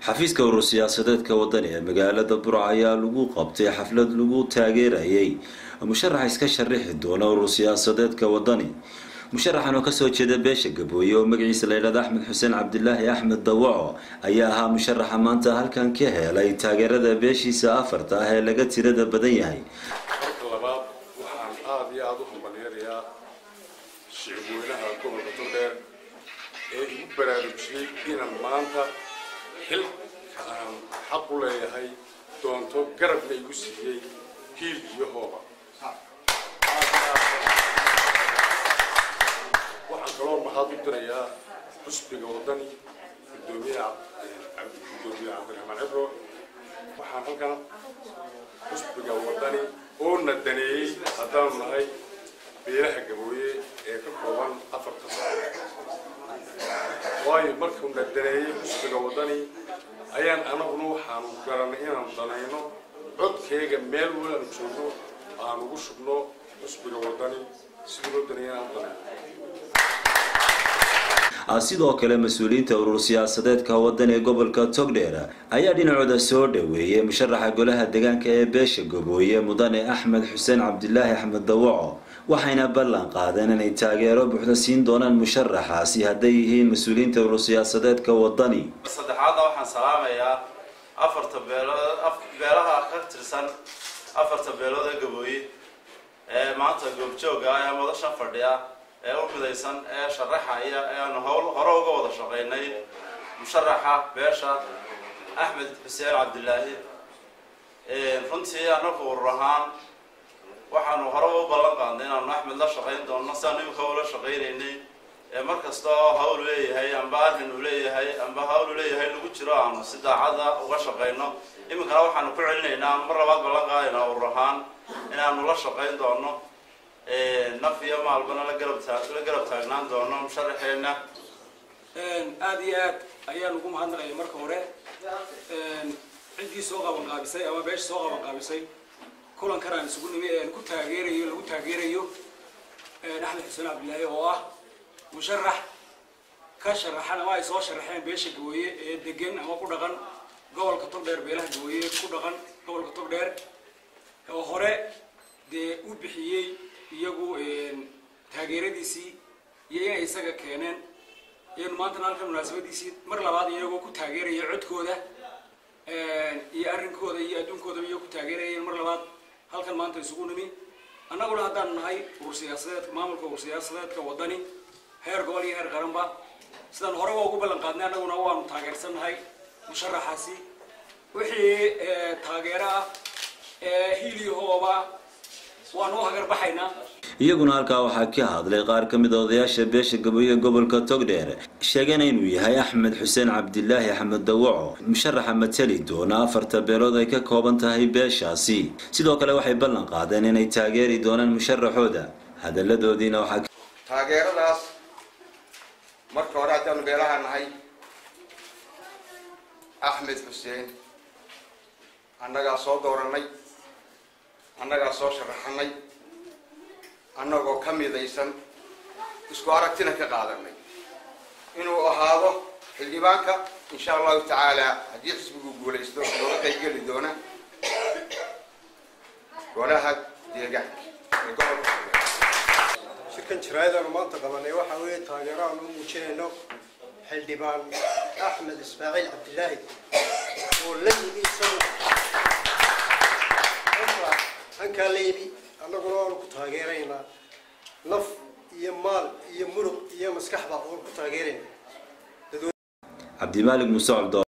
xafiiska urur siyaasadeedka wadani ee magaalada Burco ayaa lagu qabtay xaflad lagu taageerayay musharax iska sharixi doona urur siyaasadeedka wadani musharaxan oo ka soo jeeda beesha Gabooyo oo magaciisa la yiraahdo Axmed Xuseen Cabdilaahi Axmed Dawaco ayaa ahaa musharaxa maanta halkan ka helay taageerada beeshiisa afarta ah ee laga tirada badan yahay labaad waxaan aad iyo aad u hambalyeeyaa shicibweynaha gobolka Togdheer ee ugu baraarujiyay inaan maanta xil aan xaq u leeyahay doonto garabna igu siiyay hiil iyo hooba waxaan kaloo mahad u dirayaa xusbiga wadani gudoomiyaha Cabdiraxmaan Cibro waxaan halkan xusbiga wadani oo nadaneeyay haddaan nahay beelaha Gabooye ee ka kooban afarta waayo markuu nadaneeyay xusbiga wadani ayaan anaguna waxaan garanay inaan danayno codkayga meel weyn joogo aan ugu shubno xusbiga wadani sidoo danayaan sidoo kale mas'uuliyiinta urur siyaasadeedka wadani ee gobolka Togdheer ayaa dhinacooda soo dhaweeyay musharaxa golaha deegaanka ee beesha Gabooye mudane Axmed Xuseen Cabdilaahi Axmed Dawaco waxayna ballan qaadeen inay taageero buuxda siin doonaan musharaxaasi haday yihiin mas'uuliyiinta urur siyaasadeedka wadani saddexaad waxaan salaamayaa afarta beelaha ka tirsan afarta beelood ee Gabooye ee maanta goobjooga ah madashan fadhiya ee u midaysan ee sharaxaya ee aan hore uga wada shaqeynay musharaxa beesha Axmed Xuseen Cabdilaahi runtii anagu ururahaan waxaanu hore u ballan qaadnay inaan Axmed la shaqeyn doono saanu ka wada shaqeynaynay ee markasta hawl leeyahay amba arrin u leeyahay amba hawl leeyahay lagu jiro aan si daacad ah uga shaqeyno iminkana waxaanu ku celinaynaa mar labaad ballan qaadayna ururahaan inaanu la shaqeyn doono نفيا مع البنا لقرب تاجنان دونه مشرحينا aad iyo aad ayaan ugu mahadnaqay marka hore cindii soo qaban qaabisay ama beesh soo qaban qaabisay kulan karaan isugu nimay ku taageerayo Axmed Xuseen Cabdilaahi oo ah musharax ka sharaxan ama ay soo sharaxeen beesha Gabooye ee degan ama ku dhaqan gobolka Togdheer beelaha Gabooye ku dhaqan gobolka Togdheer oo hore u bixiyay iyagu taageeradiisii iyo isaga keeneen in maanta halkan munaasabadiisii mar labaad iyagu ku taageeraya codkooda iyo arrinkooda iyo adduunkooda iyo ku taageerayeen mar labaad halkan maanta isugu nimi annaguna haddaan nahay urur siyaasadeedka maamulka urur siyaasadeedka wadani heer gobol iyo heer qaranba sidaan hore ugu ballan qaadnay annaguna waanu taageersanahay musharaxaasi wixii taageero ah hiil iyo hooba iyaguna halkaa waxaa ka hadlay qaar ka mid ah odayaasha beesha Gabooye gobolka Togdheer sheegeen inuu yahay Axmed Xuseen Cabdilaahi Axmed Dawaco musharaxa matali doona afarta beelood ay ka kooban tahay beeshaasi sidoo kale waxay ballan qaadeen inay taageeri doonaan musharaxooda hadaladoodiina waxa taageeradaas marka hore hadaan beelaha nahay Axmed Xuseen annaga soo dooranay annaga soo sharaxnay annagoo ka midaysan isku aragtina ka qaadanay inuu ahaado xildhibaanka insha Allah taala hadii xisbigu guuleysto looga qaybgeli doona golaha deegaanka shirkan jiraayadana maanta qabanay waxa weeye taageero aan u muujinayno xildhibaan Axmed Ismaaciil Cabdilaahi oo la yimid anka leebi annaguna waan ku taageeraynaa naf iyo maal iyo muruq iyo maskaxba waan ku taageeraynaa Cabdi Maalik Muuse